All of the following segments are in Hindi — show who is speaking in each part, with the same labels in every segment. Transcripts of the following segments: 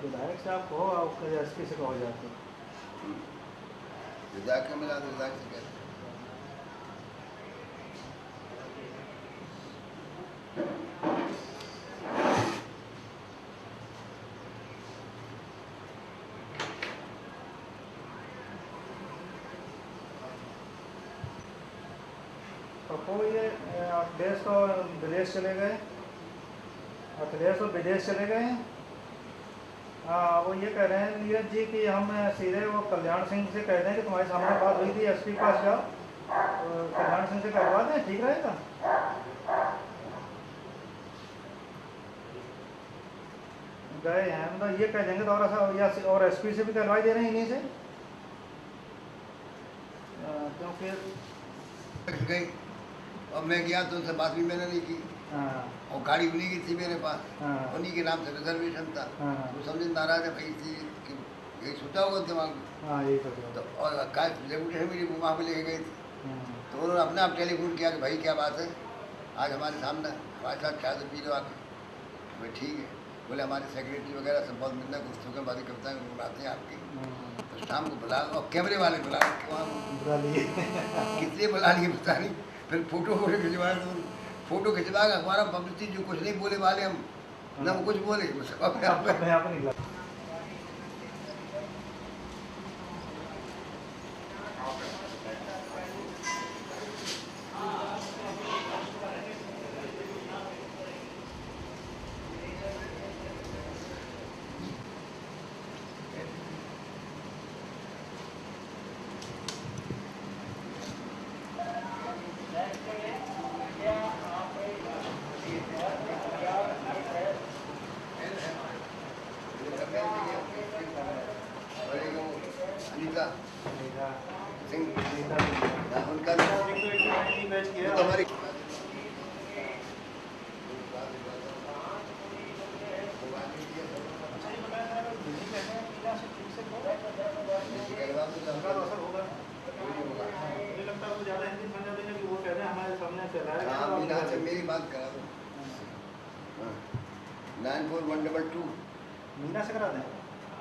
Speaker 1: विधायक से आप कहो, आप एसपी से कहो जाके।
Speaker 2: विधायक का मिला तो विधायक से कहते
Speaker 1: तो ये अखिलेश तो विदेश चले गए, अखिलेश तो विदेश चले गए हैं। हाँ, वो ये कह रहे हैं नीरज जी कि हम सीधे वो कल्याण सिंह से कह दें कि तुम्हारे सामने बात हुई थी, एसपी के पास जाओ, तो कल्याण सिंह से करवा दें, ठीक रहेगा। गए हैं मतलब ये कह देंगे तो और ऐसा, या और एसपी से भी करवाई दे रहे हैं इन्हीं से, क्योंकि
Speaker 2: गई। और मैं गया तो उनसे बात भी मैंने नहीं की। और गाड़ी उन्हीं की थी मेरे पास, उन्हीं के नाम से रिजर्वेशन था। तो समझ नाराज है भाई थी कि यही सोचा होगा दिमाग में। तो और डेपुटेशन मेरी वहाँ पे लेके गई थी, तो उन्होंने अपने आप टेलीफोन किया कि भाई क्या बात है, आज हमारे सामने हमारे साथ चाय तो पी लो आके। भाई ठीक है। बोले हमारे सेक्रेटरी वगैरह सब बहुत मिलना गुफ्तगू बातें कविताएँ बुलाते हैं आपकी, तो शाम को बुला और कैमरे वाले बुला बुला लिए कितने बुला लिए पता नहीं। फिर फोटो खिंचवाए, तो फोटो खिंचवा के हमारा पब्लिसिटी जो कुछ नहीं बोले वाले हम ना वो कुछ बोले अपने आप
Speaker 1: निकला।
Speaker 2: मेरी बात करा दो 9412
Speaker 1: मीना से करा दें,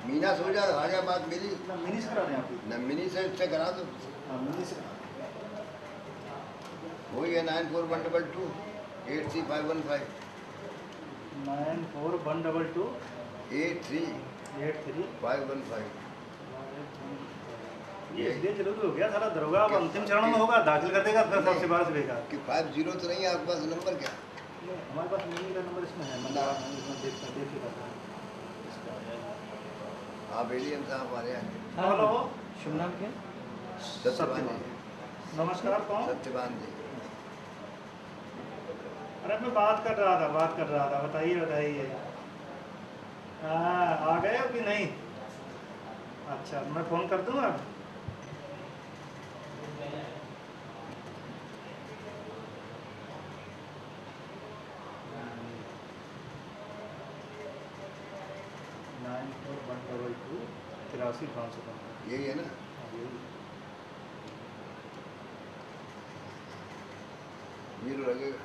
Speaker 2: मीना से हो जाए हमारे बात मेरी
Speaker 1: ना मिनी से करा दें आप,
Speaker 2: न मिनी से करा दो।
Speaker 1: मिनी से
Speaker 2: वही है 9412 83515
Speaker 1: 9412
Speaker 2: 83515।
Speaker 1: ये इसलिए जरूरी हो गया सारा दरोगा अब अंतिम चरण में होगा, दाखिल कर देगा फिर सबसे बाहर से लेगा
Speaker 2: कि 50 तो नहीं है आपके पास नंबर क्या?
Speaker 1: हमारे पास मिनी का नंबर इसमें है, मतलब देखिएगा।
Speaker 2: आप एलियन साहब आ रहे हैं।
Speaker 1: हेलो, शुभ नाम क्या?
Speaker 2: सत्यवान जी।
Speaker 1: नमस्कार, कौन?
Speaker 2: सत्यवान जी।
Speaker 1: अरे मैं बात कर रहा था, बताइए। आ गए हो कि नहीं? अच्छा, मैं फ़ोन कर दूँ अब।
Speaker 2: यही है ना? ये लगेगा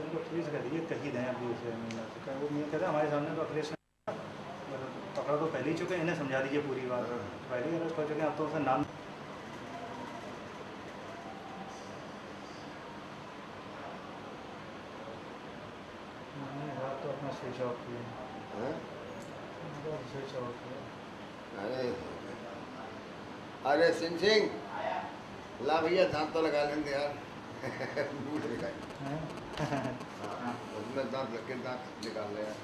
Speaker 1: उनको प्लीज़ करिए, कही दें अभी उसे, वो मैं कहते हैं हमारे सामने तो अखिलेश पकड़ा तो पहले ही चुके हैं, इन्हें समझा दीजिए पूरी बात। पहले ही अरेस्ट हो चुके हैं, अब तो उसे नाम तो अपना स्विच ऑफ किया।
Speaker 2: अरे सिंह ला भैया दांत तो लगा लेंगे यार बूढ़ दिखाई उसमें दांत लग के दांत निकाल ले यार।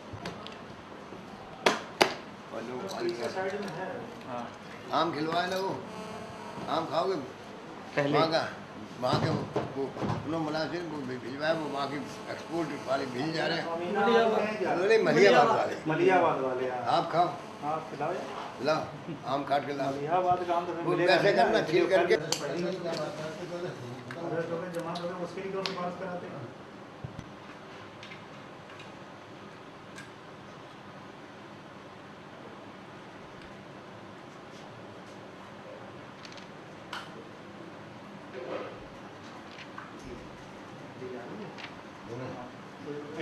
Speaker 2: आम खिलवाए ना वो, आम खाओगे पहले वहाँ के वो मुनासिर वो भिजवाए, वो वहाँ की एक्सपोर्ट वाले भेज जा रहे हैं,
Speaker 1: मलियाबाद वाले।
Speaker 2: आप खाओ,
Speaker 1: आप खिलाओ,
Speaker 2: ला आम काट के ला,
Speaker 1: मलियाबाद का आम तो
Speaker 2: वो कैसे करना छील करके
Speaker 1: जमा उसके लिए सिफारिश कराते हैं।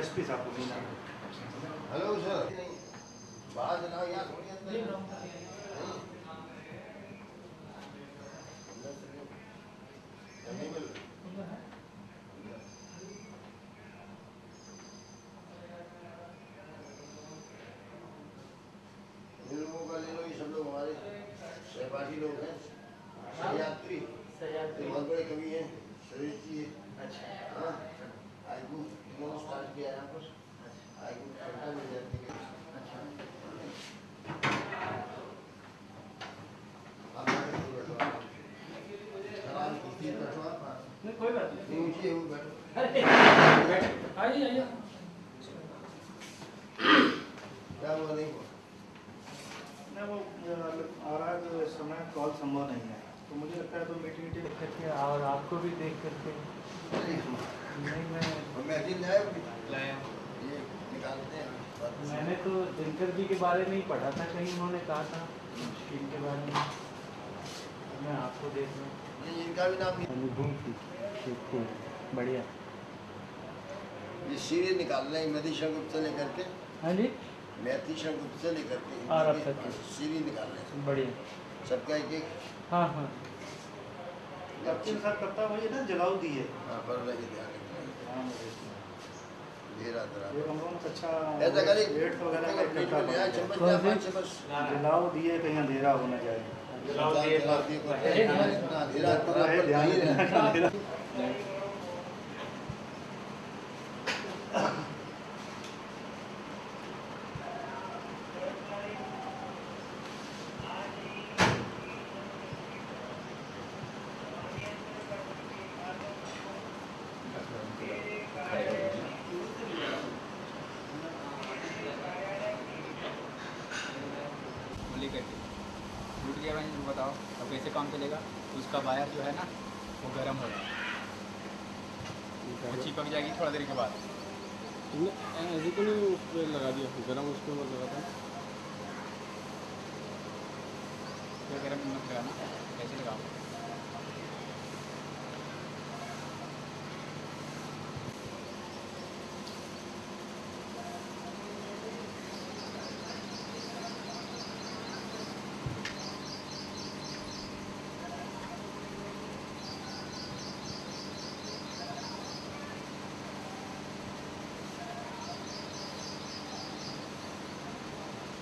Speaker 1: एसपी साहब को मीना
Speaker 2: हेलो सर बाहर चलाओ यहाँ थोड़ी अंदर नहीं मिल लोगों का ले लो, ये सब लोग हमारे सहपाठी लोग हैं, सहयात्री बहुत बड़े कवि हैं, शरीर जी। अच्छा हाँ आयु इन्होंने स्टार्ट किया यहाँ पर आयु कविता मिल जाती है। अच्छा
Speaker 1: नहीं कोई बात नहीं,
Speaker 2: ऊँची है वो बैठो।
Speaker 1: आइए आइए।
Speaker 2: क्या हुआ नहीं हुआ?
Speaker 1: ना वो आ रहा है तो इस समय कॉल संभव नहीं है, तो मुझे लगता है तो मीटिंग देख करके और आपको भी देख करके नहीं मैं
Speaker 2: मैगजीन लाया ये निकालते हैं।
Speaker 1: मैंने तो दिनकर जी के बारे में ही पढ़ा था, कहीं उन्होंने कहा था स्कीम के बारे में, मैं आपको देख रहा हूँ।
Speaker 2: नहीं इनका भी नाम
Speaker 1: नहीं बढ़िया।
Speaker 2: ये सीरीज निकाल रहे हैं मधुशा गुप्त से लेकर के।
Speaker 1: हाँ जी
Speaker 2: मैथिशा गुप्त से लेकर के
Speaker 1: और अब तक
Speaker 2: सीरीज निकाल रहे हैं
Speaker 1: बढ़िया
Speaker 2: सबका एक एक।
Speaker 1: हाँ हाँ कप्तान साहब कप्तान वही है ना जलाऊ दिए।
Speaker 2: हाँ पर लगे ध्यान रखना।
Speaker 1: हाँ
Speaker 2: घेरा धरा
Speaker 1: ये हम लोगों ने अच्छा
Speaker 2: ऐसा करें
Speaker 1: रेट वगैरह का
Speaker 2: प्लेट में ले आए चम्मच
Speaker 1: कौन
Speaker 2: या
Speaker 1: से?
Speaker 2: 5 चम्मच
Speaker 1: जलाऊ दिए कहीं अंधेरा हो न जाए।
Speaker 2: जलाओ दिए इतना अंधेरा पर नहीं है।
Speaker 3: टूट गया भाई, बताओ अब कैसे काम चलेगा? उसका वायर जो है ना वो गर्म हो रहा है, वो चिपक जाएगी थोड़ा देर के बाद।
Speaker 4: ऐसे तो नहीं उस पर लगा दिया गर्म उस पर लगा था
Speaker 3: तो गर्म मत लगाना, कैसे लगाओ?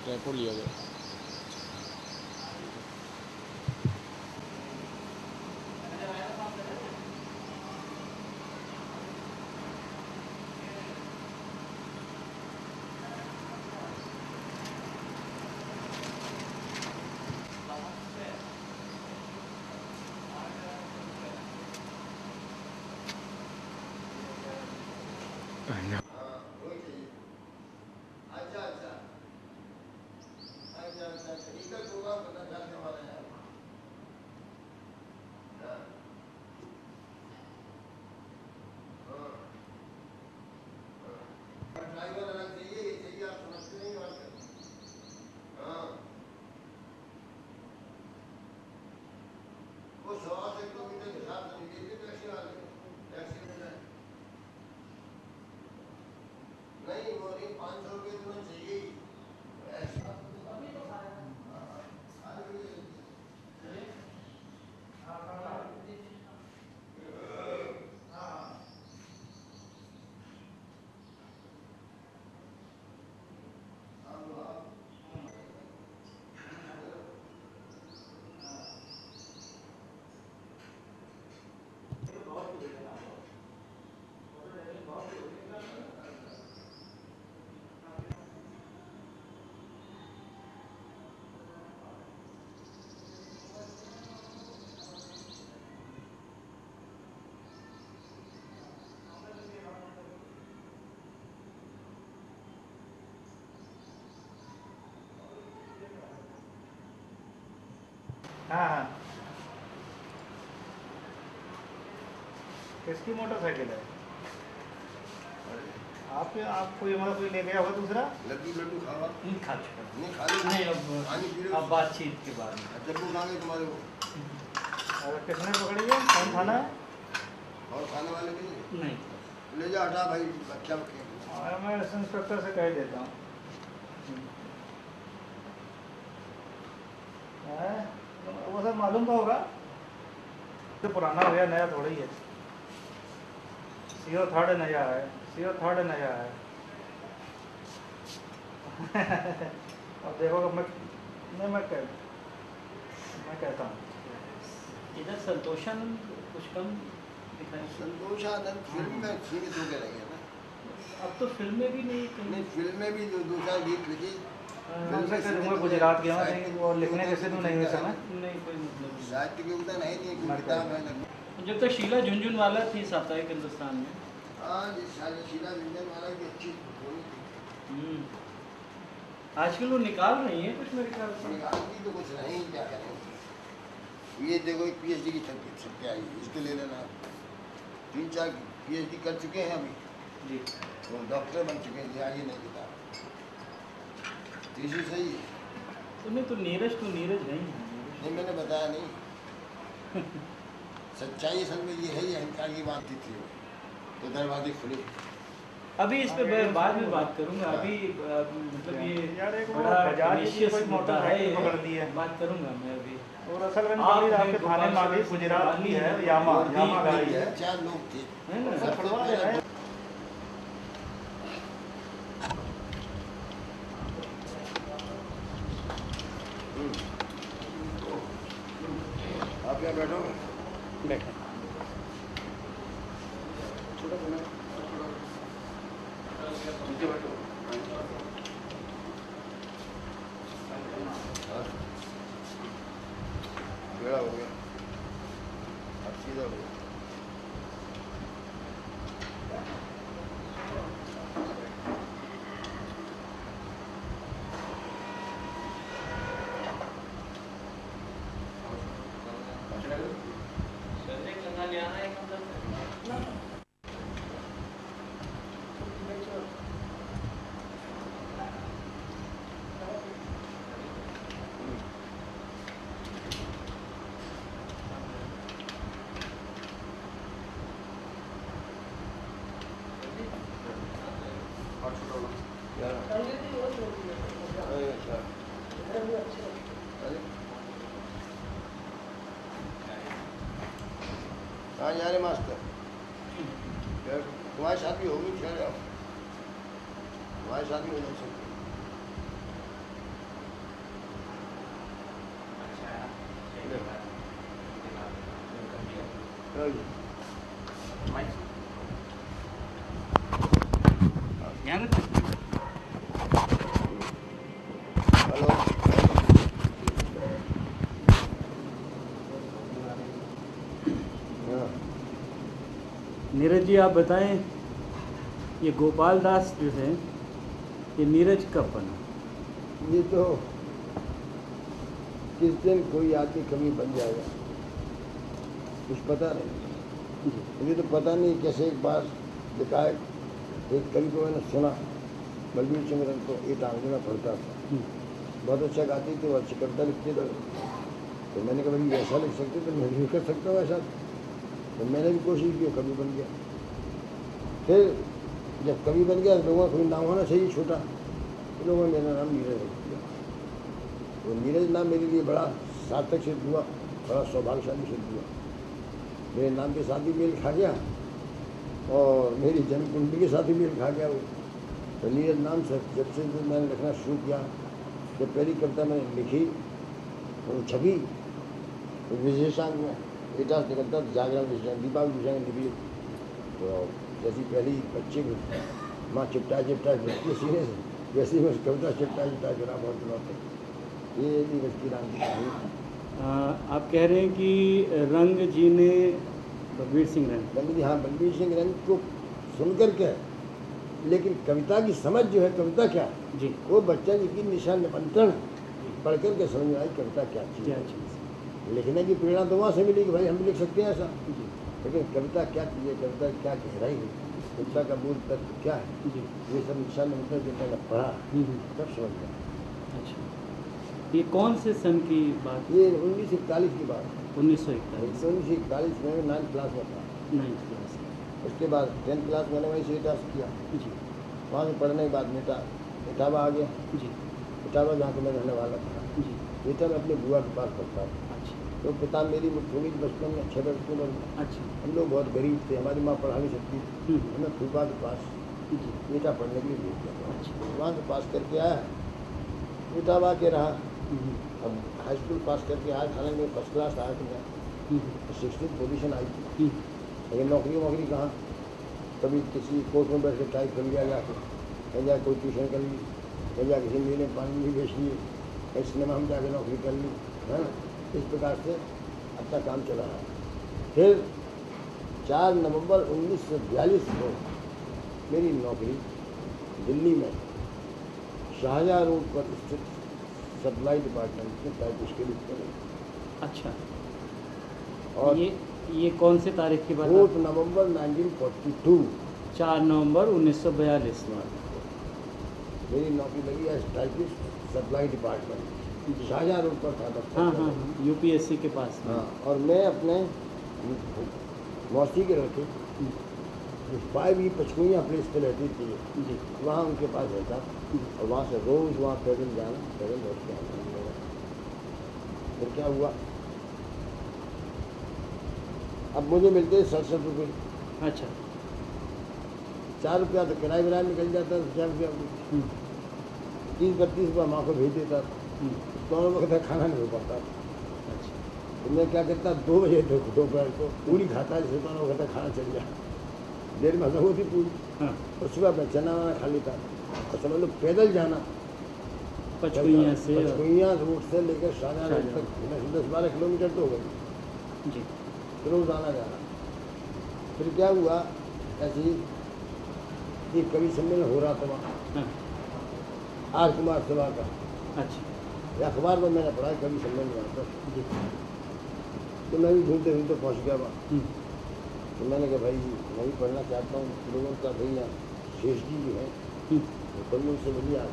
Speaker 4: ट्राइपॉड लिया जाए।
Speaker 2: नहीं वो नहीं 500 रुपये तुम्हें चाहिए ऐसा
Speaker 1: हाँ हाँ किसकी मोटरसाइकिल है? आपको हमारा कोई ले गया होगा दूसरा?
Speaker 2: लड्डू खावा
Speaker 1: नहीं खा चुका।
Speaker 2: नहीं खा लो
Speaker 1: नहीं
Speaker 2: पानी पी लो।
Speaker 1: अब बातचीत के बाद में
Speaker 2: लड्डू खा गए तुम्हारे वो
Speaker 1: और किसने पकड़ी है? कौन थाना है?
Speaker 2: और खाने वाले भी
Speaker 1: नहीं
Speaker 2: ले जा हटा भाई बच्चा के
Speaker 1: मैं इंस्पेक्टर से कह देता हूँ। वो सब मालूम तो होगा, तो पुराना हो गया, नया थोड़ा ही है। CO थर्ड नया है, CO थर्ड नया है। अब देखो मैं कहता हूँ
Speaker 5: इधर संतोषानंद कुछ कम दिखाई।
Speaker 2: संतोषानंद फिल्म में सीमित हो गए लगे ना।
Speaker 5: अब तो फिल्में भी नहीं
Speaker 2: नहीं, फिल्म में भी जो 2-4 गीत लिखी।
Speaker 1: गुजरात के और लिखने कैसे तो नहीं हुए समय।
Speaker 5: नहीं कोई मतलब नहीं।
Speaker 2: साहित्य की उतना नहीं थी, किताब है लगभग।
Speaker 5: जब तक शीला झुनझुनवाला थी साप्ताहिक हिंदुस्तान में।
Speaker 2: हाँ जी, शीला झुनझुनवाला की अच्छी थोड़ी थी।
Speaker 5: आजकल वो निकाल रही है कुछ मेरे ख्याल से।
Speaker 2: निकालती तो कुछ नहीं, क्या करें। ये देखो एक PhD की छुट्टी आई, इसके ले लेना। 3-4 PhD कर चुके हैं अभी
Speaker 5: जी,
Speaker 2: वो डॉक्टर बन चुके हैं, आगे नहीं किताब। तीसरी सही है।
Speaker 5: तो नहीं तो नीरज नहीं है।
Speaker 2: नहीं, मैंने बताया नहीं। सच्चाई असल में ये है, ये अहंकार की बात थी वो, तो दरवाजे खुले।
Speaker 5: अभी इस पे बाद में बात करूंगा। अभी मतलब ये
Speaker 1: यार एक वो
Speaker 5: बड़ा
Speaker 1: बजाज की
Speaker 5: विशेष
Speaker 1: कोई
Speaker 5: मुद्दा है,
Speaker 1: मोटरसाइकिल पकड़ ली है।
Speaker 5: बात करूंगा मैं अभी।
Speaker 1: और असल में
Speaker 5: आप
Speaker 1: आपके थाने में आगे गुजरात की है, यामा गाड़ी है।
Speaker 2: 4 लोग थे।
Speaker 5: है ना?
Speaker 1: सब छुड़वा दे रहे हैं।
Speaker 2: आप यहाँ बैठो।
Speaker 5: बैठे
Speaker 2: बेड़ा हो गया, अब सीधा हो गया। हाँ जा रहे मास्टर, तुम्हारी शादी होगी, चल जाओ, तुम्हारी शादी हो सकती। हेलो,
Speaker 5: नीरज जी आप बताएं, ये गोपाल दास जो है ये नीरज कब बना?
Speaker 2: ये तो किस दिन कोई आदमी कभी बन जाएगा, कुछ पता नहीं। मुझे तो पता नहीं कैसे एक बार लिखा है, एक कवि को मैंने सुना, बलबीर सिंह को, ये टांगने में पढ़ता था, बहुत अच्छा गाती थी, वो अच्छी कविता लिखती थी। तो मैंने कहा भाई ऐसा लिख सकते तो मैं भी कर सकता हूँ ऐसा। तो मैंने भी कोशिश की, कवि बन गया। फिर जब कवि बन गया, लोगों का कोई नाम होना चाहिए छोटा, तो लोगों ने मेरा नाम नीरज रख दिया। तो नीरज नाम मेरे लिए बड़ा सार्थक सिद्ध हुआ, बड़ा सौभाग्यशाली सिद्ध हुआ। मेरे नाम के साथ ही मेल खा गया और मेरी जन्म कुंडली के साथ ही मेल खा गया वो। तो नीरज नाम से जब से मैंने लिखना शुरू किया, जब पहली कविता मैंने लिखी वो छपी, तो विशेषांक में एटास निकलता, जागरण विशेषांक, दीपावली विशेषांक निकली। तो जैसी पहली बच्चे को माँ चिपटा चिपटा बच्चे सीने से, वैसे ही मैं कविता चिपटा चिपटा गिरा बहुत दिनों तक। ये नीरज की नाम की कहानी।
Speaker 5: आप कह रहे हैं कि रंग जी ने बलबीर सिंह रंग,
Speaker 2: जी हाँ, बलबीर सिंह रंग को सुनकर के, लेकिन कविता की समझ जो है, कविता क्या
Speaker 5: जी,
Speaker 2: वो बच्चा जी की निशान निमंत्रण पढ़ कर के समझ में आई कविता क्या चीज़
Speaker 5: क्या
Speaker 2: है।
Speaker 5: चीज़
Speaker 2: लिखने की प्रेरणा तो वहाँ से मिली कि भाई हम भी लिख सकते हैं ऐसा,
Speaker 5: जी
Speaker 2: लेकिन कविता क्या चीज़ है, कविता क्या गहराई है, कविता का मूल तत्व क्या है,
Speaker 5: जी।
Speaker 2: ये सब निशान निमंत्रण जब मैंने पढ़ा तब समझ गया।
Speaker 5: अच्छा, ये कौन से सन की बात?
Speaker 2: ये 1941 की बात है।
Speaker 5: 1941
Speaker 2: 1941 में 9th क्लास में था।
Speaker 5: 9th class.
Speaker 2: उसके बाद 10th क्लास मैंने वहीं से पास किया,
Speaker 5: जी
Speaker 2: वहाँ से पढ़ने के बाद बेटा
Speaker 6: इटावा आ गया।
Speaker 5: जी
Speaker 6: इटावा जहाँ से मैं रहने वाला था,
Speaker 5: जी।
Speaker 6: बेटा मैं अपने बुआ के पास पढ़ता था।
Speaker 5: अच्छा
Speaker 6: तो पिता मेरी थोड़ी बचपन में 6 वर्ष की उम्र में,
Speaker 5: अच्छा।
Speaker 6: हम लोग बहुत गरीब थे, हमारी माँ पढ़ा नहीं सकती थी। हमें फूफा के पास
Speaker 5: जी
Speaker 6: बेटा पढ़ने के लिए भेज दिया।
Speaker 5: अच्छा।
Speaker 6: वहाँ से पास करके आया, इटावा के रहा।
Speaker 5: हम्म,
Speaker 6: अब हाई स्कूल पास करके आया, हालांकि फर्स्ट क्लास आया तो मैं
Speaker 5: हम्म,
Speaker 6: 16th पोजीशन आई थी।
Speaker 5: हम्म,
Speaker 6: लेकिन नौकरी कहाँ, कभी किसी कोर्ट में बैठ के टाइप कर लिया जाके, कहीं जाके कोई ट्यूशन कर ली, कहीं जाके किसी मेले में पानी भी बेच लिए, कहीं सिनेमा में जाके नौकरी कर ली, है ना। इस प्रकार से अपना काम चला रहा। फिर 4 नवंबर 1942 को मेरी नौकरी दिल्ली में शाहजहाँ रोड पर स्थित सप्लाई डिपार्टमेंट में टाइपिस्ट के रूप में लगी।
Speaker 5: अच्छा।
Speaker 6: और
Speaker 5: ये कौन से तारीख की बात
Speaker 6: 4 नवंबर 1942
Speaker 5: 4 नवंबर 1942 में।
Speaker 6: मेरी नौकरी लगी as typist supply department, Shahjahan road पर था दफ्तर।
Speaker 5: हाँ हाँ हाँ, यूपीएससी के पास में।
Speaker 6: हाँ, और मैं अपने मौसी के रहते 5E पचकुइयाँ प्लेस पे रहती थी,
Speaker 5: जी
Speaker 6: वहाँ उनके पास रहता, और वहाँ से रोज़ वहाँ पैदल जाना, पैदल लौट के आना। फिर क्या हुआ, अब मुझे मिलते 67 रुपये।
Speaker 5: अच्छा।
Speaker 6: 4 रुपया तो किराए विराए निकल जाता, 4 रुपया 30-32 रुपया माँ को भेज देता। दोनों वक्त खाना नहीं हो पाता।
Speaker 5: अच्छा।
Speaker 6: तो मैं क्या करता, 2 बजे दोपहर को पूरी खाता, जिससे दोनों वक्त खाना चल जाए, देर में खत्म होती पूरी।
Speaker 5: हाँ
Speaker 6: और सुबह मैं चना वना खा लेता। और समझ लो पैदल जाना
Speaker 5: पचकुइयाँ से।
Speaker 6: पचकुइयाँ रोड से लेकर शाहजहाँ रोड तक 10-12 किलोमीटर तो हो गई।
Speaker 5: जी
Speaker 6: रोज आना जाना। फिर क्या हुआ, ऐसे ही एक कवि सम्मेलन हो रहा था वहाँ,
Speaker 5: हाँ
Speaker 6: आर कुमार सभा का।
Speaker 5: अच्छा।
Speaker 6: अखबार में मैंने पढ़ा कवि सम्मेलन वहाँ पर।
Speaker 5: जी
Speaker 6: तो मैं भी ढूंढते ढूंढते पहुँच गया वहाँ।
Speaker 5: हम्म,
Speaker 6: तो मैंने कहा भाई मैं भी पढ़ना चाहता हूँ। लोगों का भैया शेष जी जो है वो कभी उनसे मिली आज।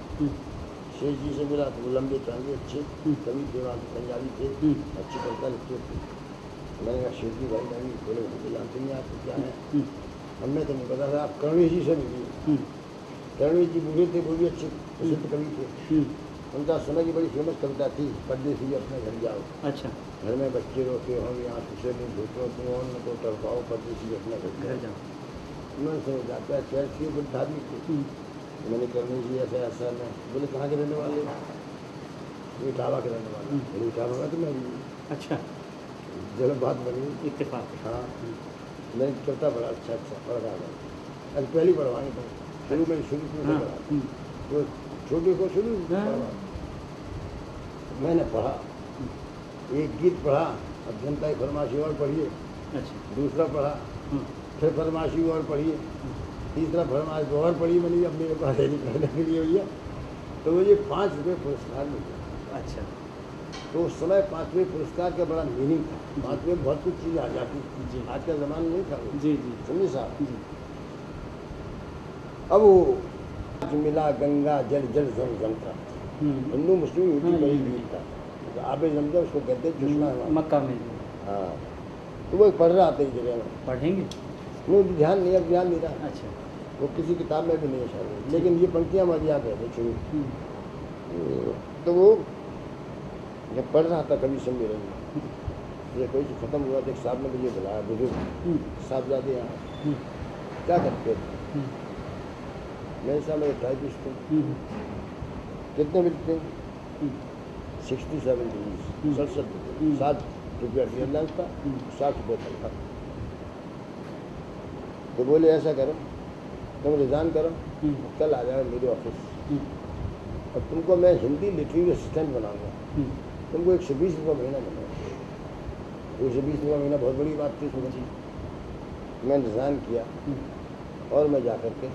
Speaker 6: शेष जी से मिला तो वो लंबे चांगे अच्छे कवि थे, वहाँ के पंजाबी थे, अच्छी कविता लिखते थे। मैंने कहा शेष जी भाई मैं बोले मुझे जानते नहीं आपको क्या है। हमें तो नहीं पता था। आप करणवीर जी से मिलिए। करणवीर जी बूढ़े थे, वो भी अच्छे प्रसिद्ध कवि थे। उनका सुना की बड़ी फेमस कविता थी, परदेसी अपने घर जाओ।
Speaker 5: अच्छा।
Speaker 6: घर में बच्चे रोते हो, यहाँ खुशे में भूखो, तुम उनको टड़काओ, परदेसी अपने घर
Speaker 5: घर
Speaker 6: जाओ।
Speaker 5: जाओ।
Speaker 6: उन्होंने समझ जाता है शहर की बुद्ध आदमी थे। तो मैंने करणवीर जी ऐसा ऐसा मैं बोले कहाँ के रहने वाले? इटावा के रहने वाले। बोले इटावा का तो मैं भी।
Speaker 5: अच्छा।
Speaker 6: जब बात बनी
Speaker 5: इत्तेफाक।
Speaker 6: हाँ, मैंने कविता पढ़ा, अच्छा पढ़ रहा था। अभी पहली पढ़वानी था, शुरू में
Speaker 5: हाँ
Speaker 6: पढ़ा तो छोटे को शुरू पढ़वा। मैंने पढ़ा, एक गीत पढ़ा, अब जनता की फरमाइशी और पढ़िए।
Speaker 5: अच्छा।
Speaker 6: दूसरा पढ़ा, फिर फरमाइशी और पढ़िए, तीसरा फरमाइश और पढ़ी। मैंने अब मेरे पास है नहीं पढ़ने के लिए भैया। तो मुझे 5 रुपये पुरस्कार मिला।
Speaker 5: अच्छा।
Speaker 6: तो उस समय 5 रुपये पुरस्कार का बड़ा मीनिंग था। 5 रुपये बहुत कुछ चीज़ आ जाती
Speaker 5: जी।
Speaker 6: आज का ज़माना नहीं था वो।
Speaker 5: जी जी
Speaker 6: समझे साहब।
Speaker 5: जी।
Speaker 6: अब वो आज मिला गंगा जल जल जमजम था। हिंदू मुस्लिम यूपी में ही गीत था। तो आबे जमजम उसको कहते हैं, चश्मा है वहाँ।
Speaker 5: मक्का में।
Speaker 6: हाँ, तो वो पढ़ रहा था इस जगह में।
Speaker 5: पढ़ेंगे।
Speaker 6: नहीं ध्यान नहीं, अब ध्यान नहीं रहा।
Speaker 5: अच्छा।
Speaker 6: वो किसी किताब में भी नहीं है शायद, लेकिन ये पंक्तियाँ मुझे याद है शुरू। तो वो जब पढ़ रहा था कवि सम्मेलन में, ये कोई ख़त्म हुआ तो एक साहब ने मुझे बुलाया, बुजुर्ग साहबजादे यहाँ क्या करते थे? मेरे साथ मेरे टाइपिस्ट थे। कितने मिलते हैं? 67 रुपीज़, 67 रुपये, 7 रुपया एयरलाइंस का, 60 रुपये तनख्वाह। तो बोले ऐसा करो, तुम रिज़ाइन करो, कल आ जाओ मेरे ऑफिस और तुमको मैं हिंदी लिटरेरी असिस्टेंट बनाऊंगा। तुमको 120 रुपये महीना मिलेगा। 120 रुपये महीना बहुत बड़ी बात थी सुबह। मैं रिज़ाइन किया और मैं जा कर के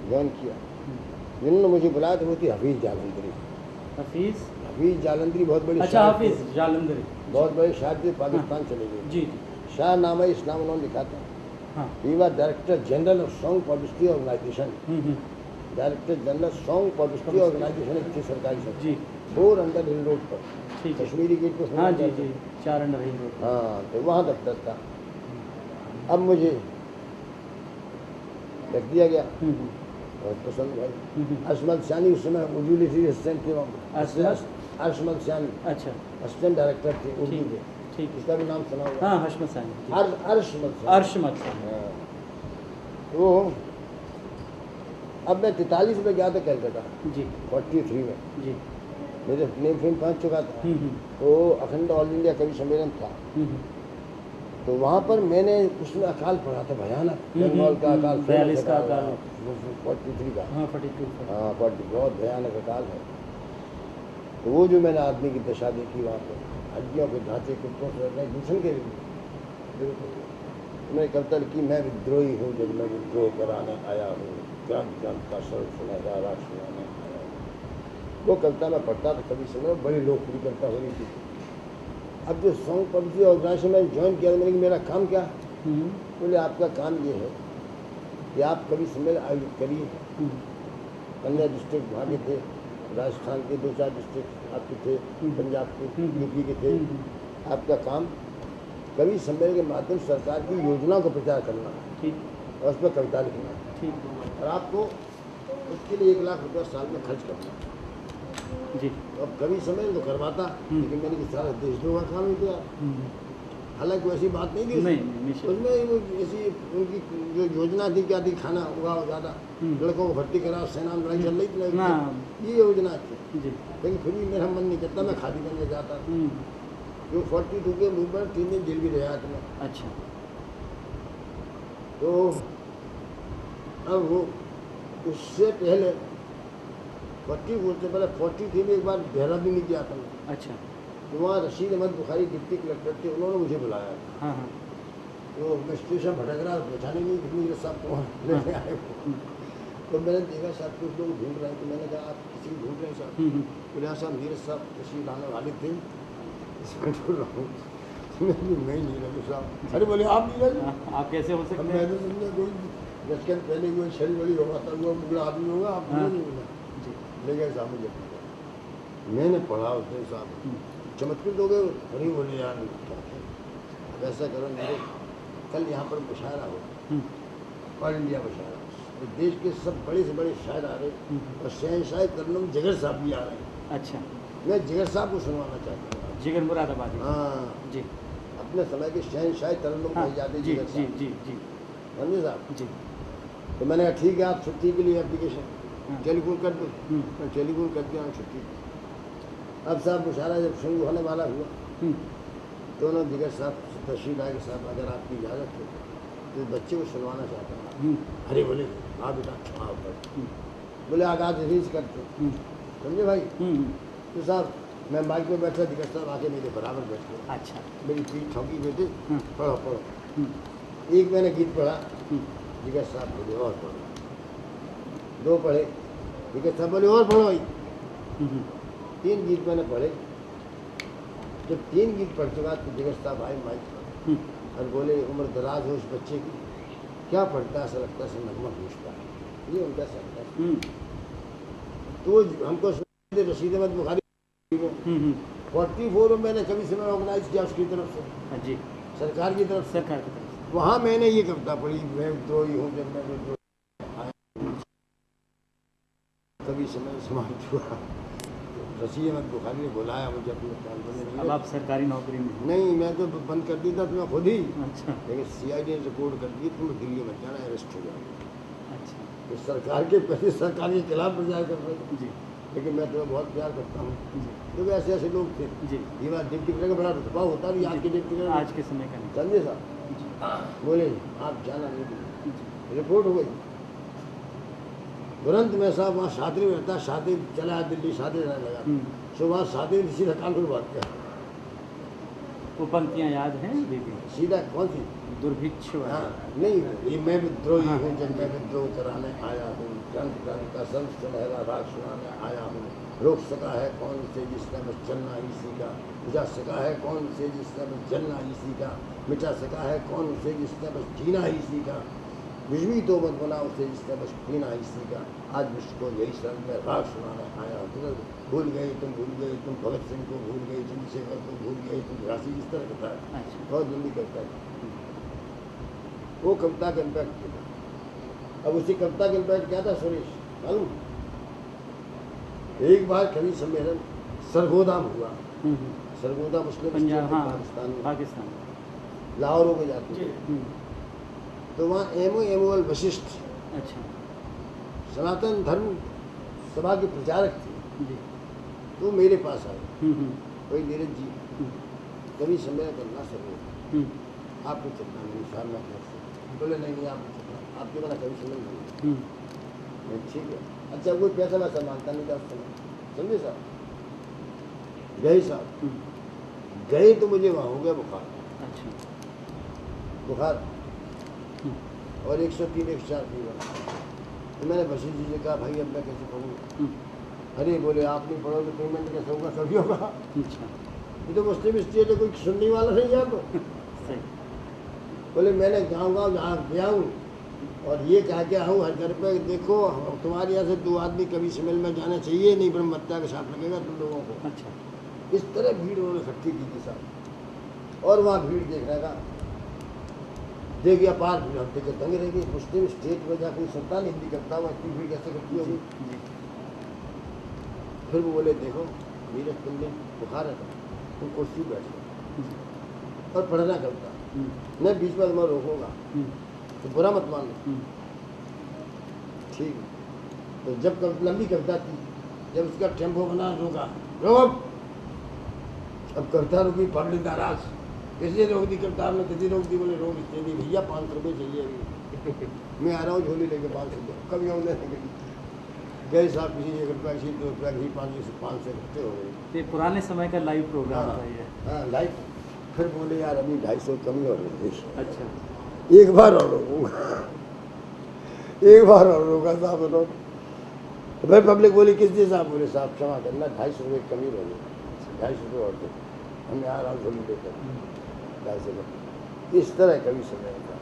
Speaker 6: ज्वाइन किया। जिन्होंने मुझे बुलाया था वो थी हफीज़ जालंधरी। हफीज़ जालंधरी बहुत बड़ी
Speaker 5: अच्छा, हाफिज जालंधरी
Speaker 6: बहुत बड़े शायर थे, पाकिस्तान चले गए।
Speaker 5: जी।
Speaker 6: शाह नामा इस्लाम उन्होंने लिखा था।
Speaker 5: हाँ।
Speaker 6: He was director general of song publicity organisation. Director general song publicity organisation एक थी सरकारी सब
Speaker 5: जी।
Speaker 6: 4 अंडर हिल रोड पर,
Speaker 5: ठीक है।
Speaker 6: कश्मीरी गेट पर।
Speaker 5: हाँ जी जी, 4 अंडर हिल रोड।
Speaker 6: हाँ, तो वहाँ दफ्तर था। अब मुझे रख दिया गया। बहुत पसंद भाई। अशमत सानी उस समय उर्दू लिखी असिस्टेंट थे वहाँ। अशमत सानी
Speaker 5: अच्छा
Speaker 6: असिस्टेंट डायरेक्टर थे उर्दू
Speaker 5: ठीक
Speaker 6: के।
Speaker 5: ठीक है।
Speaker 6: इसका भी नाम सुना होगा।
Speaker 5: हाँ हशमत सानी ठीक।
Speaker 6: अरशमत सानी।
Speaker 5: अर्शमत सानी।
Speaker 6: हाँ। तो अब मैं 43 में गया था कलकत्ता
Speaker 5: जी
Speaker 6: 43 में।
Speaker 5: जी।
Speaker 6: मेरे फिल्म पहुँच चुका था। तो अखंड ऑल इंडिया कवि सम्मेलन था। तो वहाँ पर मैंने उसमें अकाल पढ़ा था भयानक, बंगाल का अकाल,
Speaker 5: 42 का अकाल,
Speaker 6: 43 का।
Speaker 5: हाँ 42।
Speaker 6: हाँ 40 बहुत भयानक अकाल है। तो वो जो मैंने आदमी की दशा देखी वहाँ पर, हड्डियों के ढांचे कुत्तों से दूषण के लिए मैंने कविता लिखी, मैं विद्रोही हूँ जब मैं विद्रोह कराने आया हूँ, ग्रंथ ग्रंथ का सर्व सुनहरा राग सुनाने आया हूँ। वो कविता मैं पढ़ता था कभी समय, बड़ी लोकप्रिय कविता हो रही थी। अब जो सॉन्ग पब्लिसिटी ऑर्गेनाइजेशन में ज्वाइन किया मैंने, मेरा काम क्या? बोले आपका काम ये है कि आप कभी सम्मेलन आयोजित करिए। 15 डिस्ट्रिक्ट वहाँ के थे, राजस्थान के 2-4 डिस्ट्रिक्ट आपके थे, पंजाब के, यूपी के थे। आपका काम कवि सम्मेलन के माध्यम से सरकार की योजनाओं का प्रचार करना
Speaker 5: ठीक
Speaker 6: और उस पर कविता लिखना
Speaker 5: ठीक
Speaker 6: और आपको उसके लिए 1 लाख रुपया साल में खर्च करना।
Speaker 5: जी।
Speaker 6: अब कवि सम्मेलन तो करवाता, लेकिन मैंने कि सारा देशद्रोह का काम ही किया। हालांकि वैसी बात नहीं थी उसमें, वो ऐसी उनकी जो योजना थी क्या थी, खाना उगाओ ज़्यादा, लड़कों को भर्ती कराओ, सेना में लड़ाई चल रही थी, ये योजना थी। लेकिन फिर भी मेरा मन नहीं करता, मैं खादी करने जाता। जो 42 के मूवमेंट 3 दिन जेल भी रहा था मैं।
Speaker 5: अच्छा।
Speaker 6: तो अब वो उससे पहले 44 से पहले 43 में एक बार देहरादून नहीं किया था मैं।
Speaker 5: अच्छा।
Speaker 6: तो वहाँ रशीद अहमद बुखारी डिप्टी कलेक्टर थे, उन्होंने मुझे बुलाया।
Speaker 5: हाँ हाँ।
Speaker 6: तो मैं स्टेशन भटक रहा, पहचाने नहीं कि मेरे साहब तो वहाँ लेने आए। तो मैंने देखा साहब कुछ लोग ढूंढ रहे हैं, तो मैंने कहा आप किसी को ढूंढ रहे हैं साहब? बोले साहब नीरज साहब तशरीफ लाने वाले थे, इसमें ढूंढ रहा हूँ। मैं ही नीरज साहब। अरे बोले आप नीरज?
Speaker 5: आप कैसे हो सकते हैं?
Speaker 6: मैं तो समझा कोई 10 दिन पहले कोई छड़ी बड़ी होगा था, वो बुरा आदमी होगा, आप नीरज नहीं बोला। ले गए साहब मुझे, मैंने पढ़ा उसने साहब चमत्कृत हो गए। अरे बोले यार अब ऐसा करो मेरे, कल यहाँ पर मुशायरा हो, ऑल इंडिया मुशायरा, तो देश के सब बड़े से बड़े शायर आ रहे और शहनशाह तरन्नुम जिगर साहब भी आ रहे हैं।
Speaker 5: अच्छा।
Speaker 6: मैं जिगर साहब को सुनवाना चाहता हूँ।
Speaker 5: जिगर मुरादाबादी।
Speaker 6: हाँ
Speaker 5: जी।
Speaker 6: अपने समय के शहनशाह तरन्नुम कहे जाते
Speaker 5: जी
Speaker 6: जिगर
Speaker 5: जी
Speaker 6: साहब।
Speaker 5: जी जी
Speaker 6: समझे साहब?
Speaker 5: जी।
Speaker 6: तो मैंने कहा ठीक है, आप छुट्टी के लिए एप्लीकेशन टेलीफोन कर दो। मैं टेलीफोन कर दिया छुट्टी। अब साहब मुशायरा जब शुरू होने वाला हुआ तो उन्होंने जिगर साहब तशरीफ आए कि साहब अगर आपकी इजाज़त हो तो बच्चे को सुनवाना चाहता हूँ। अरे बोले हाँ बेटा हाँ बोले आगाज रिलीज करते, समझे भाई? तो साहब मैं माइक में बैठा, जिगर साहब आके मेरे बराबर बैठ गए।
Speaker 5: अच्छा।
Speaker 6: मेरी पीठ ठोकी बेटे, पढ़ो पढ़ो। एक मैंने गीत पढ़ा, जिगर साहब बोले और पढ़ो। 2 पढ़े, जिगर साहब बोले और पढ़ो भाई। 3 गीत मैंने पढ़े। जब 3 गीत पढ़ चुका तो जिगर साहब आए माइक पर और बोले उम्र दराज हो उस बच्चे की, क्या पढ़ता ऐसा लगता है नगमा पूछता है, ये उनका शब्द है। तो हमको रशीद अहमद बुखारी 44 में मैंने कभी समय ऑर्गेनाइज किया उसकी तरफ से,
Speaker 5: जी
Speaker 6: सरकार की तरफ से।
Speaker 5: सरकार की तरफ
Speaker 6: वहाँ मैंने ये कविता पढ़ी, मैं विद्रोही हूँ जब मैं विद्रोही, कभी समय समाप्त हुआ। रशीद अहमद बुखारी ने बुलाया मुझे अपने कैंप में।
Speaker 5: अब आप सरकारी नौकरी में?
Speaker 6: नहीं, मैं तो बंद कर दी था तो मैं खुद ही।
Speaker 5: अच्छा।
Speaker 6: लेकिन CID ने रिपोर्ट कर दी तो मैं दिल्ली में जाना, अरेस्ट हो गया।
Speaker 5: अच्छा।
Speaker 6: तो सरकार के पहले सरकार के खिलाफ प्रचार कर रहे थे।
Speaker 5: जी।
Speaker 6: लेकिन मैं तुम्हें बहुत प्यार करता हूँ, क्योंकि ऐसे ऐसे लोग थे।
Speaker 5: जी।
Speaker 6: ये बात डिप्टी कलेक्टर का बड़ा रुतबा होता है, आज के डिप्टी कलेक्टर
Speaker 5: आज के समय का नहीं।
Speaker 6: समझे साहब? बोले आप जाना नहीं, रिपोर्ट हो गई। तुरंत मैं साहब वहाँ शादी में रहता, शादी चला दिल्ली, शादी रहने लगा। सुबह शादी में सीधा कानपुर भाग गया।
Speaker 5: वो पंक्तियाँ याद हैं दीदी?
Speaker 6: सीधा कौन सी?
Speaker 5: दुर्भिक्ष वाली।
Speaker 6: हाँ नहीं, ये मैं विद्रोही हूँ जब मैं विद्रोह कराने आया हूँ, ग्रंथ ग्रंथ का सर्व सुनहरा राग सुनाने आया हूँ। रोक सका है कौन से जिसने बस चलना इसी का, बुझा सका है कौन से जिसने बस जलना इसी का, मिटा सका है कौन से जिसने बस जीना इसी का, बिजली तो मत बना उसे जिसने बस पीना इसी का। आज विश्व को यही शरण में राग सुनाने आया हूँ। भूल गए तुम भगत सिंह को भूल गए, चंद्रशेखर को भूल गए तुम, झांसी इस तरह करता है, बहुत जल्दी करता है। वो कविता का इम्पैक्ट अब उसी कविता के बैठ गया था सुरेश मालूम। एक बार कवि सम्मेलन सरगोदा में हुआ। सरगोदा मुस्लिम
Speaker 5: पंजाब,
Speaker 6: स्टेट
Speaker 5: हाँ,
Speaker 6: पाकिस्तान में,
Speaker 5: पाकिस्तान।
Speaker 6: लाहौर हो के जाती है। तो वहाँ एमओएल वशिष्ठ
Speaker 5: अच्छा
Speaker 6: सनातन धर्म सभा के प्रचारक थे।
Speaker 5: जी।
Speaker 6: तो मेरे पास आए, कोई नीरज जी कवि सम्मेलन करना सरगोदा, आपको चलना नहीं साहब मैं कैसे, बोले नहीं आपको चलना, आपके बना कवि सम्मेलन नहीं। ठीक है, अच्छा कोई पैसा वैसा मांगता नहीं था उस समय, समझे साहब। गए साहब, गए तो मुझे वहाँ हो गया बुखार।
Speaker 5: अच्छा।
Speaker 6: बुखार और 103 104 फीवर। तो मैंने वशिष्ठ जी से कहा भाई अब मैं कैसे पढ़ूँ। अरे बोले आप नहीं पढ़ोगे पेमेंट कैसे होगा, कभी होगा।
Speaker 5: अच्छा।
Speaker 6: ये तो मुस्लिम स्टेट है, कोई सुनने वाला नहीं है आपको।
Speaker 5: सही।
Speaker 6: बोले मैंने गाँव जहाँ गया हूँ और ये कह के आऊँ हर घर पे देखो तुम्हारे यहाँ से 2 आदमी कवि सम्मेलन में जाना चाहिए, नहीं ब्रह्म हत्या के साथ लगेगा तुम लोगों को।
Speaker 5: अच्छा।
Speaker 6: इस तरह भीड़ उन्होंने इकट्ठी की थी साहब। और वहाँ भीड़ देखने का देखिए अपार भीड़, हम देखे दंग रह गई। मुस्लिम स्टेट में जहाँ कोई संतान हिंदी करता हुआ इतनी भीड़ कैसे करती होगी। फिर वो बोले देखो नीरज तुमने बुखार है तुम कुर्सी बैठो और पढ़ना करता, मैं बीच में तुम्हें रोकूंगा तो बुरा मत मान लो। ठीक है। तो जब लंबी कविता थी, जब उसका टेम्पो बना रोका, रोक। अब कविता रुकी, पब्लिक नाराज, किसी रोक दी कविता में, किसी रोक दी, बोले रोक इसलिए नहीं भैया 500 रुपये चाहिए अभी। मैं आ रहा हूँ झोली लेके 500 रुपये, कभी हम लेने गए साहब, किसी 1 रुपया किसी 2 रुपया घी 500 इकट्ठे हो गए।
Speaker 5: ये पुराने समय का लाइव प्रोग्राम था ये।
Speaker 6: हाँ लाइव। फिर बोले यार अभी 250 कमी और रही।
Speaker 5: अच्छा।
Speaker 6: एक बार और रोकूंगा, एक बार और रोका साहब उन्होंने। तो भाई पब्लिक बोली किस दिन साहब, बोले साहब क्षमा करना 250 रुपये कमी रह गई, 250 रुपये और दो, हमने आ रहा हूँ झोली लेकर 250 रुपये। इस तरह कवि समय था।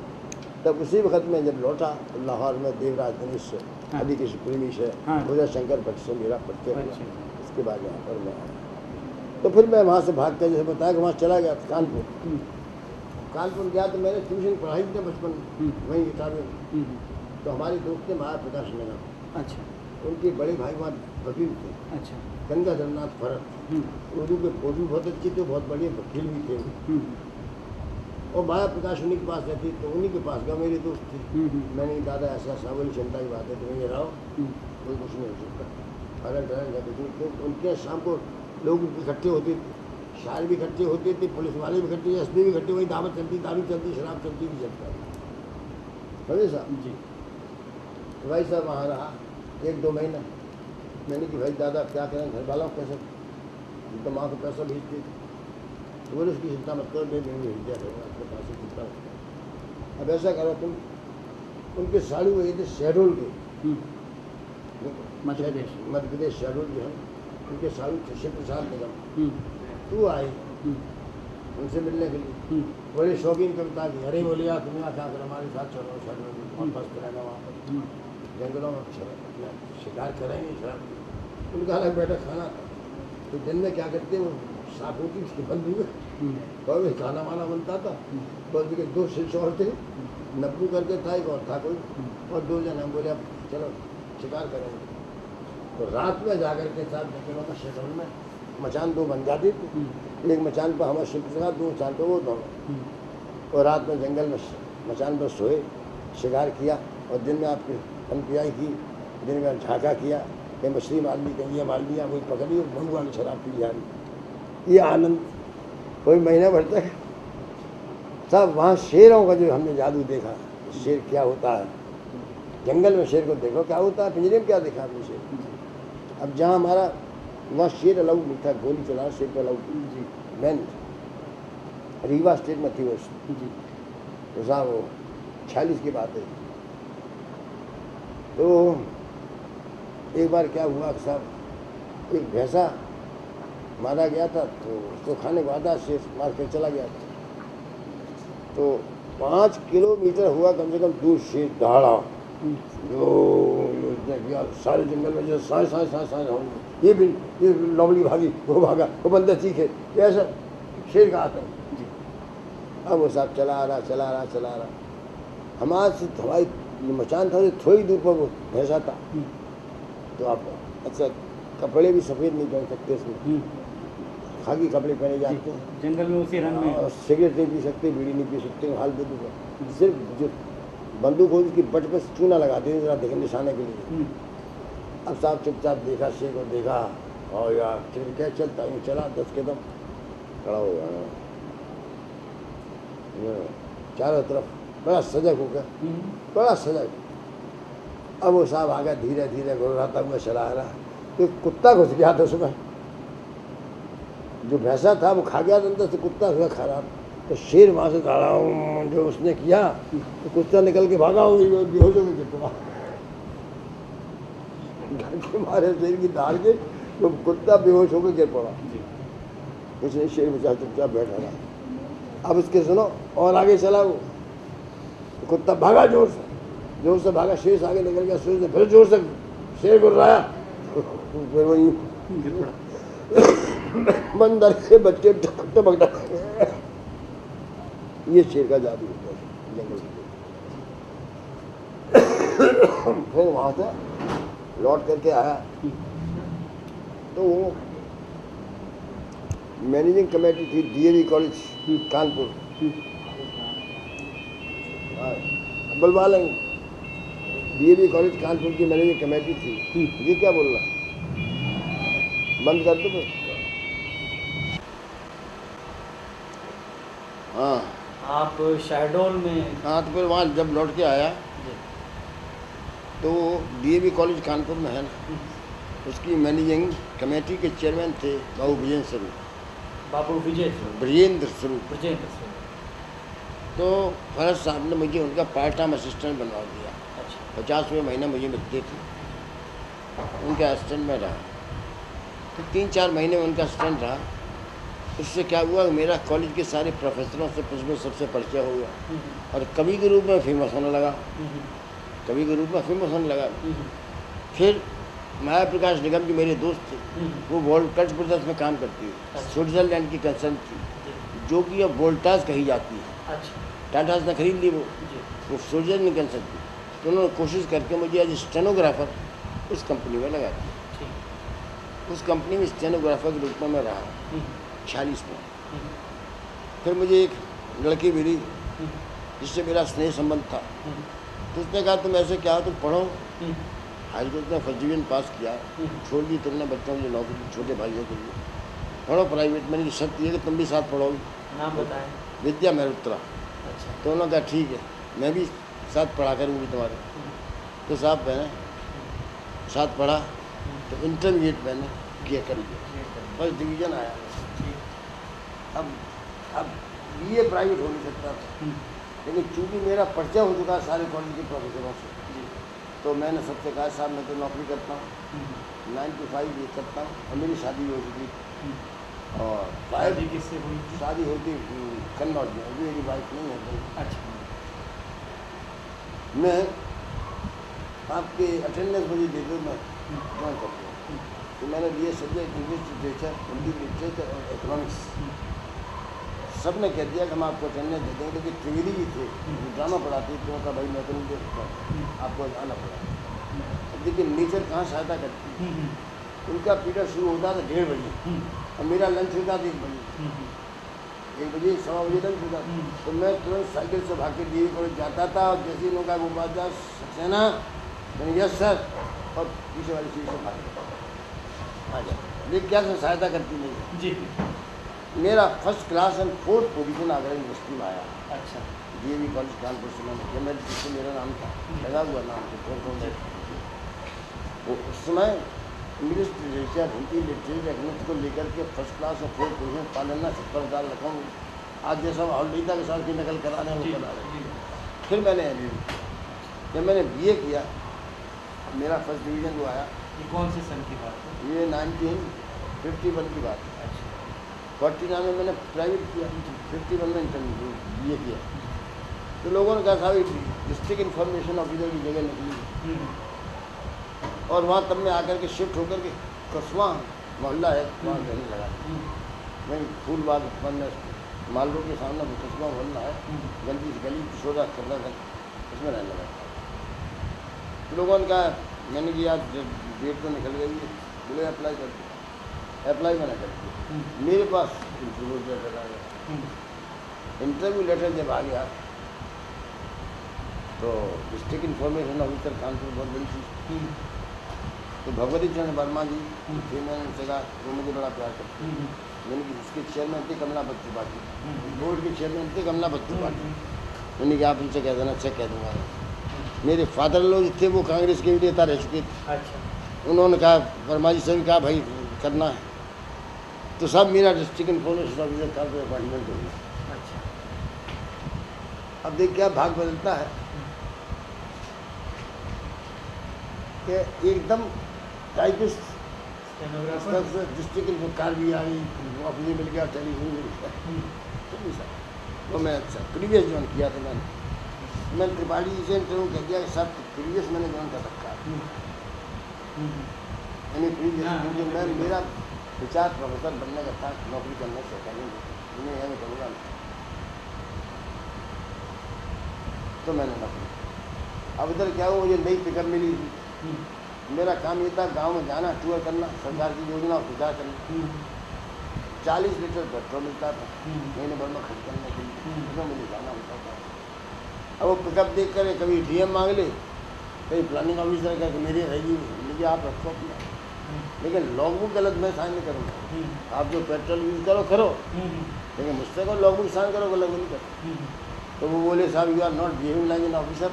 Speaker 6: तब उसी वक्त में जब लौटा तो लाहौर में देवराज गणेश से, अली के सुप्रीमी से, उदय शंकर भट्ट से मेरा परिचय हुआ। इसके बाद यहाँ पर मैं आया। तो फिर मैं वहाँ से भाग कर जैसे बताया कि वहाँ चला गया कानपुर। कानपुर गया तो मैंने ट्यूशन पढ़ाई थी बचपन वहीं गिटार में। तो हमारे दोस्त थे महाराज प्रकाश नगर।
Speaker 5: अच्छा।
Speaker 6: उनके बड़े भाई वहाँ वकील थे।
Speaker 5: अच्छा।
Speaker 6: गंगाधर नाथ भरत, उर्दू के फोटो बहुत अच्छे थे, बहुत बढ़िया वकील भी थे। और माया प्रकाश उन्हीं के पास रहती, तो उन्हीं के पास गया, मेरे दोस्त थे। मैंने दादा ऐसा बोली चिंता की बात है, तुम्हें ये रहो कोई कुछ नहीं हो सकता, अगर डर जाते क्यों। उनके शाम को लोग इकट्ठे होते थे, शायर भी इकट्ठे होते थे, पुलिस वाले भी इकट्ठे, एसपी भी इकट्ठे, वही दावत चलती, दारू चलती, शराब चलती भी चलता। समझे साहब
Speaker 5: जी।
Speaker 6: तो भाई साहब वहाँ रहा 1-2 महीना। मैंने कि भाई दादा क्या करें, घर वालों कैसे, तो माँ को पैसा भेजते थे। तो बोले उसकी चिंता मत करो, मैं भेज दिया करूँगा आपके पास से, चिंता मत करो। अब ऐसा करो तुम, उनके साड़ू वही थे शहडोल के, मध्य प्रदेश शहडोल जो है, उनके साड़ू थे शिव प्रसाद निगम। तू आई उनसे मिलने के लिए, बड़े शौकीन कविता की। अरे बोले यार तुम्हें क्या करो, हमारे साथ चलो शहडोल में, बहुत मस्त रहेगा वहाँ पर, जंगलों में अपना शिकार करेंगे शराब। उनका अलग बैठा खाना था। तो दिन में क्या करते वो साफ होती थी बंदी में, और खाना वाना बनता था। बस 2 शिष्य थे, नब्बू करके था, एक और था कोई, और 2 जन। हम बोले अब चलो शिकार करेंगे। तो रात में जाकर के साथ जंगलों में शहडोल में मचान 2 बन जाती थी। एक मचान पर हमारे शिल्प से 2 मचान पर वो दोनों। और रात में जंगल में मचान पर सोए, शिकार किया, और दिन में आपकी पियाई की, दिन में झाँका किया, कहीं मछली मार ली, कहीं ये मार लिया, कोई पकड़ी, बहुआ की शराब पी जा रही। ये आनंद कोई महीना भर तक। सब वहाँ शेरों का जो हमने जादू देखा, शेर क्या होता है, जंगल में शेर को देखो क्या होता है, पिंजरे में क्या देखा आपने शेर। अब जहाँ हमारा वहाँ शेर अलाउड नहीं था, गोली चलाना शेर को अलाउड जी। मैन रीवा स्टेट में थी वो जी, तो साहब वो 46 की बात है। तो एक बार क्या हुआ साहब, एक भैंसा मारा गया था, तो उसको खाने को आधा शेर मार कर चला गया था। तो 5 किलोमीटर हुआ कम से कम दूर शेर दहाड़ा, जो सारे जंगल में जो साए ये भी, ये लवली भागी, वो भागा, वो बंदे सीखे, ऐसा शेर का आता है। अब वो साहब चला रहा। हमारे से हमारी ये मचान था, थोड़ी दूर पर वो भैंसा था। तो आप अच्छा कपड़े भी सफ़ेद नहीं पहन सकते इसमें, खाकी कपड़े पहने जाते हैं।
Speaker 5: जंगल में उसी रंग में।
Speaker 6: और सिगरेट नहीं पी सकते, बीड़ी नहीं पी सकते, हाल दे दूँगा। सिर्फ जो बंदूक हो उसकी बट पर चूना लगाते हैं जरा देख निशाने के लिए। अब साहब चुपचाप देखा, शेख को देखा और यार फिर क्या चलता हूँ, चला 10 कदम खड़ा हो गया। चारों तरफ बड़ा सजग हो गया, बड़ा सजग। अब वो साहब आगे धीरे धीरे गुर्राता हुआ चला आ रहा, तो एक कुत्ता घुस गया था उसमें। जो भैंसा था वो खा गया था अंदर से, कुत्ता हुआ खराब। तो शेर वहाँ से दौड़ा जो उसने किया, तो कुत्ता निकल के भागा, बेहोश हो गया कुत्ता। घर के मारे शेर की धार के तो कुत्ता बेहोश होकर गिर पड़ा। इसलिए शेर बेचारा चुपचाप बैठा रहा। अब इसके सुनो, और आगे चला वो कुत्ता, भागा जोर से भागा, शेर से आगे निकल गया, शेर से फिर जोर से शेर गुर्राया, फिर वही बंदर के बच्चे टपक। ये शेर का जादू होता है जंगल में। फिर वहाँ से लौट करके आया तो वो मैनेजिंग कमेटी थी डीएवी कॉलेज कानपुर, बलवालंग डीएवी कॉलेज कानपुर की मैनेजिंग कमेटी थी। ये क्या बोल रहा, बंद कर दो। हाँ
Speaker 5: आप शहडोल में।
Speaker 6: हाँ, तो फिर वहाँ जब लौट के आया तो डीएवी कॉलेज कानपुर में है ना, उसकी मैनेजिंग कमेटी के चेयरमैन थे बाबू विजेंद्र स्वरूप।
Speaker 5: बाबू
Speaker 6: विजेंद्र स्वरूप।
Speaker 5: विजेंद्र।
Speaker 6: तो फरज साहब ने मुझे उनका पार्ट टाइम असिस्टेंट बनवा दिया।
Speaker 5: अच्छा।
Speaker 6: 50 महीना मुझे मिलते थे, उनका असिस्टेंट में रहा। तो 3-4 महीने में उनका असिस्टेंट रहा। उससे क्या हुआ, मेरा कॉलेज के सारे प्रोफेसरों से प्रिंसिपल सबसे परिचय हो गया और कवि के रूप में फेमस होने लगा। कवि के रूप में फेमस होने लगा। फिर माया प्रकाश निगम की मेरे दोस्त थे, वो वोल्टास ब्रदर्स में काम करती है, स्विट्जरलैंड की कंसर्न थी, जो कि अब वोल्टास कही जाती है।
Speaker 5: अच्छा।
Speaker 6: टाटास ने खरीद ली वो स्विट्जरलैंड की कंसर्न थी। तो उन्होंने कोशिश करके मुझे एज स्टेनोग्राफर उस कंपनी में लगा दिया। उस कंपनी में स्टेनोग्राफर के रूप में मैं रहा 46 में। फिर मुझे एक लड़की मिली जिससे मेरा स्नेह संबंध था। तो उसने कहा तुम ऐसे क्या, तुम पढ़ो। हाई स्कूल में फर्स्ट डिवीजन पास किया, छोड़ दी तुमने बच्चों की नौकरी, छोटे भाइयों के लिए पढ़ो प्राइवेट में। नहीं, शर्त ये कि तुम भी साथ पढ़ोगी।
Speaker 5: नाम बताएं।
Speaker 6: विद्या मेहरोत्रा।
Speaker 5: अच्छा।
Speaker 6: तो उन्होंने कहा ठीक है, मैं भी साथ पढ़ा करूँगी तुम्हारे। तो साहब मैंने साथ पढ़ा, तो इंटरमीडिएट मैंने किया कर लिया, फर्स्ट डिवीज़न आया। अब बीए प्राइवेट हो नहीं सकता था, लेकिन चूँकि मेरा परिचय हो चुका सारे कॉलेज के प्रोफेसरों से, तो मैंने सबसे कहा साहब मैं तो नौकरी करता हूँ, 9 to 5 ये करता हूँ। और मेरी शादी हो चुकी और
Speaker 5: शादी किससे हुई?
Speaker 6: शादी होती कन्नौज में, अभी मेरी वाइफ नहीं है।
Speaker 5: अच्छा।
Speaker 6: मैं आपके अटेंडेंस मुझे दे दो, मैं ज्वाइन करता हूँ। तो मैंने लिए subject English literature, Hindi literature और इकोनॉमिक्स। सब ने कह दिया कि हम आपको अटेंडेंस दे देंगे, क्योंकि त्रिवेदी जी थे जो ड्रामा पढ़ाते थे। उनका भाई मैं तो नहीं दे सकता, आपको आना पड़ा। अब देखिए नेचर कहाँ सहायता करती है। उनका पीरियड शुरू होता था 1:30 बजे और मेरा लंच होता था 1 बजे, 1 बजे 1:15 बजे लंच होता। तो मैं तुरंत साइकिल से भाग के डीएवी कॉलेज जाता था, और जैसे ही उनका वो बात था सक्सेना, मैंने यस सर, और पीछे वाली सीट से भाग आ जाए। लेकिन क्या सहायता करती नहीं
Speaker 5: जी।
Speaker 6: मेरा first class and 4th position Agra university में आया।
Speaker 5: अच्छा।
Speaker 6: डीएवी कॉलेज कानपुर से मैंने, मेरे जिससे मेरा नाम था लगा हुआ नाम थे। वो उस समय English literature, Hindi literature, English को लेकर के फर्स्ट क्लास और 4th पोजीशन पा लेना 70,000 रकम। आज जैसा ऑलरेडी के साथ की नकल कराने वो करा रहे। फिर मैंने जब मैंने बीए किया, मेरा फर्स्ट डिवीज़न जो आया,
Speaker 5: ये कौन से सन की बात है?
Speaker 6: ये 1951 की बात है।
Speaker 5: अच्छा।
Speaker 6: 49 में मैंने प्राइवेट किया, 51 में इंटरव्यू बीए किया। तो लोगों ने कहा साहब डिस्ट्रिक्ट इन्फॉर्मेशन ऑफिसर की जगह निकली, और वहाँ तब मैं आकर के शिफ्ट होकर के कस्बा मोहल्ला है वहाँ रहने लगा। वहीं फूलबाग मालरोड के सामने कस्बा मोहल्ला है, गंदी गली सोदा करना था, उसमें रहने लगा। लोगों ने कहा, मैंने कहा यार डेट तो निकल गई है, बोले अप्लाई कर दिया, अप्लाई मैंने कर दिया। मेरे पास इंटरव्यू लेटर आ गया। इंटरव्यू लेटर जब आ गया तो डिस्ट्रिक्ट इन्फॉर्मेशन ऑफिसर कानपुर बहुत बड़ी चीज़, तो भगवती चरण वर्मा जी थे, मैंने उनसे कहा वो मुझे बड़ा प्यार करते हैं। मैंने कि इसके चेयरमैन थे कमला बच्चू पार्टी, बोर्ड के चेयरमैन थे कमला बच्चू पार्टी। मैंने कहा आप उनसे कह देना, चेक कह दूँगा। मेरे फादर लोग थे वो कांग्रेस के नेता रह चुके थे।
Speaker 5: अच्छा।
Speaker 6: उन्होंने कहा, वर्मा जी से भी कहा भाई करना है, तो सब मेरा डिस्ट्रिक्ट इन्फॉर्मेशन ऑफिसर का अपॉइंटमेंट हो गया।
Speaker 5: अच्छा।
Speaker 6: अब देख क्या भाग बदलता है कि एकदम टाइपिस्ट
Speaker 5: स्टेनोग्राफर।
Speaker 6: डिस्ट्रिक्ट इन्फॉर्मर भी आ गई, वो अपनी मिल गया, टेलीफोन मिल गया। चलिए सर, वो मैं अच्छा प्रीवियस ज्वाइन किया था मैंने त्रिपाठी जी से इंटरव्यू कर दिया कि सब प्रीवियस मैंने ज्वाइन कर रखा है, यानी प्रीवियस, क्योंकि मैं मेरा विचार प्रोफेसर बनने का था, नौकरी करने से करेंगे यही करूँगा, तो मैंने नौकरी। अब इधर क्या हुआ, मुझे नई पिकअप मिली थी। मेरा काम ये था गांव में जाना, टूर करना, सरकार की योजना प्रचार करना। 40 लीटर पेट्रोल मिलता था महीने भर में खर्च करने के लिए, उसमें मुझे जाना होता था। अब वो पिकअप देख कर कभी डीएम मांग ले, कहीं प्लानिंग ऑफिसर करके मेरी रहेगी, मुझे आप रखो अपना, लेकिन लॉगबुक गलत मैं साइन नहीं करूँगा। आप जो पेट्रोल यूज़ करो, लेकिन मुझसे को लॉगबुक साइन करो, गलत नहीं करो। तो वो बोले साहब you are not behaving like an officer.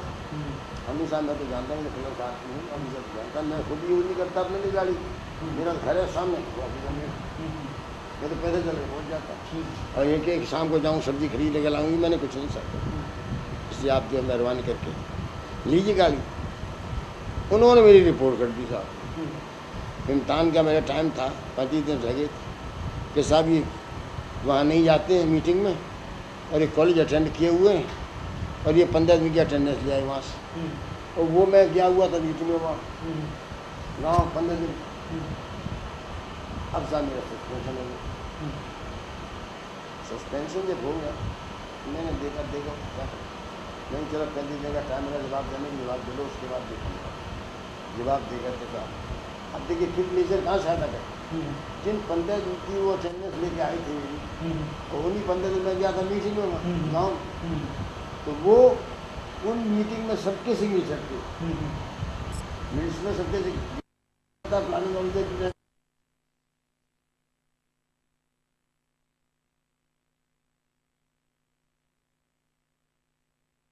Speaker 6: हम साहब मैं तो जानता हूँ फिलहाल साथ नहीं ऑफिसर जानता, मैं खुद यूज़ नहीं करता अपने लिए गाड़ी, मेरा घर है सामने ऑफिसर में, मैं तो पैदल चल के पहुँच जाता। और ये कि शाम को जाऊँ सब्जी खरीद लेकर लाऊंगी, मैंने कुछ नहीं सकता, इसलिए आप जो मेहरबानी करके लीजिए गाड़ी। उन्होंने मेरी रिपोर्ट कर दी साहब, इम्तहान का मेरा टाइम था, 25 दिन रह गए कि साहब ये वहाँ नहीं जाते हैं मीटिंग में, और ये कॉलेज अटेंड किए हुए हैं, और ये 15 दिन की अटेंडेंस ले आए वहाँ से। और वो मैं गया हुआ था मीटिंग में वहाँ गाँव 15 दिन। अब साहब मेरा सस्पेंशन हो गया। सस्पेंशन जब हो गया मैंने देखा क्या नहीं, चलो कर दीजिएगा, टाइम मेरा जवाब देने की, जवाब दे लो, उसके बाद देखूँगा। जवाब देकर के साहब अब देखिए फिर लेजर कहाँ से आता कर, जिन 15 दिन की वो अटेंडेंस लेके आई थी मेरी, और उन्हीं 15 दिन में गया था मीटिंग में गाँव, तो वो उन मीटिंग में सबके सिग्नेचर थे, मिनट्स में सबके प्लानिंग ऑफिसर